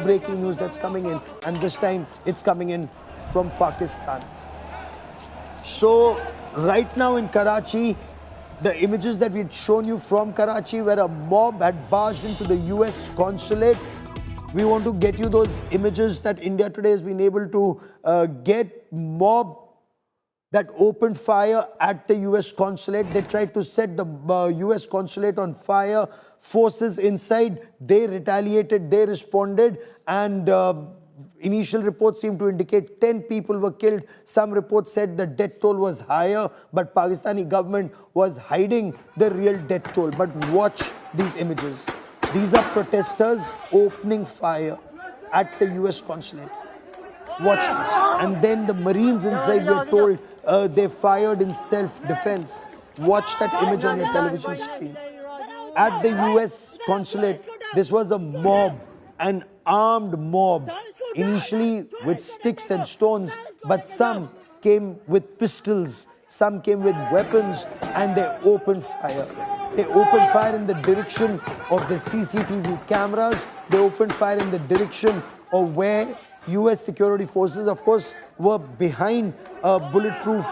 breaking news that's coming in, and this time it's coming in from Pakistan. So right now in Karachi, the images that we had shown you from Karachi, where a mob had barged into the US consulate. We want to get you those images that India Today has been able to get. Mob that opened fire at the US consulate. They tried to set the US consulate on fire. Forces inside, they retaliated, they responded, and initial reports seem to indicate 10 people were killed. Some reports said the death toll was higher, but Pakistani government was hiding the real death toll. But watch these images. These are protesters opening fire at the US consulate. Watch this. And then the Marines inside, we are told they fired in self-defense. Watch that image on your television screen. At the US consulate, this was a mob, an armed mob, initially with sticks and stones, but some came with pistols, some came with weapons, and they opened fire. They opened fire in the direction of the CCTV cameras. They opened fire in the direction of where US security forces, of course, were behind bulletproof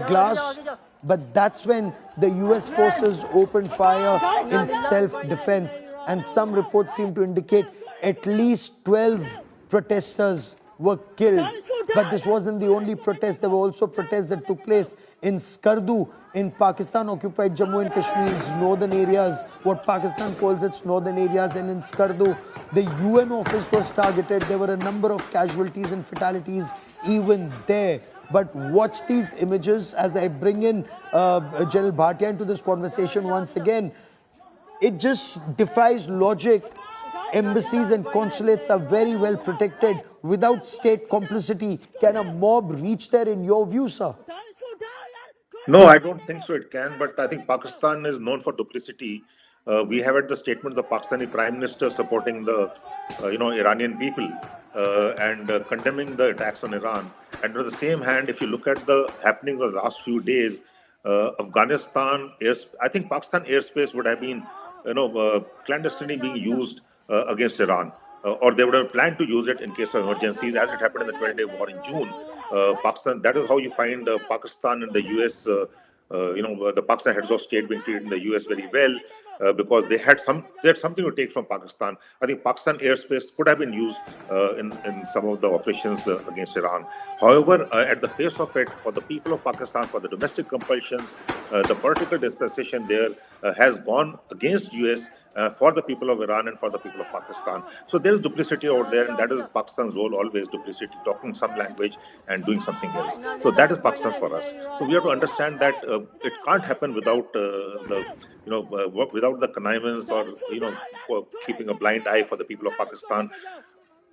glass. But that's when the US forces opened fire in self-defense. And some reports seem to indicate at least 12 protesters were killed. But this wasn't the only protest. There were also protests that took place in Skardu, in Pakistan-occupied Jammu and Kashmir's northern areas, what Pakistan calls its northern areas. And in Skardu, the UN office was targeted. There were a number of casualties and fatalities even there. But watch these images as I bring in General Bhatia into this conversation once again. It just defies logic. Embassies and consulates are very well protected. Without state complicity, can a mob reach there in your view, sir? No, I don't think so it can, but I think Pakistan is known for duplicity. We have had the statement of the Pakistani Prime Minister supporting the, Iranian people and condemning the attacks on Iran. And on the same hand, if you look at the happenings of the last few days, Afghanistan, I think Pakistan airspace would have been, clandestinely being used against Iran. Or they would have planned to use it in case of emergencies, as it happened in the 20-day war in June. Pakistan, that is how you find Pakistan and the US, the Pakistan heads of state being treated in the US very well, because they had something to take from Pakistan. I think Pakistan airspace could have been used in some of the operations against Iran. However, at the face of it, for the people of Pakistan, for the domestic compulsions, the political dispensation there has gone against US for the people of Iran and for the people of Pakistan. So there is duplicity out there, and that is Pakistan's role, always duplicity, talking some language and doing something else. So that is Pakistan for us. So we have to understand that it can't happen without without the connivance or for keeping a blind eye for the people of Pakistan,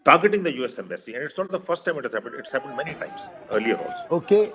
targeting the US embassy. And it's not the first time it has happened. It's happened many times earlier also. Okay.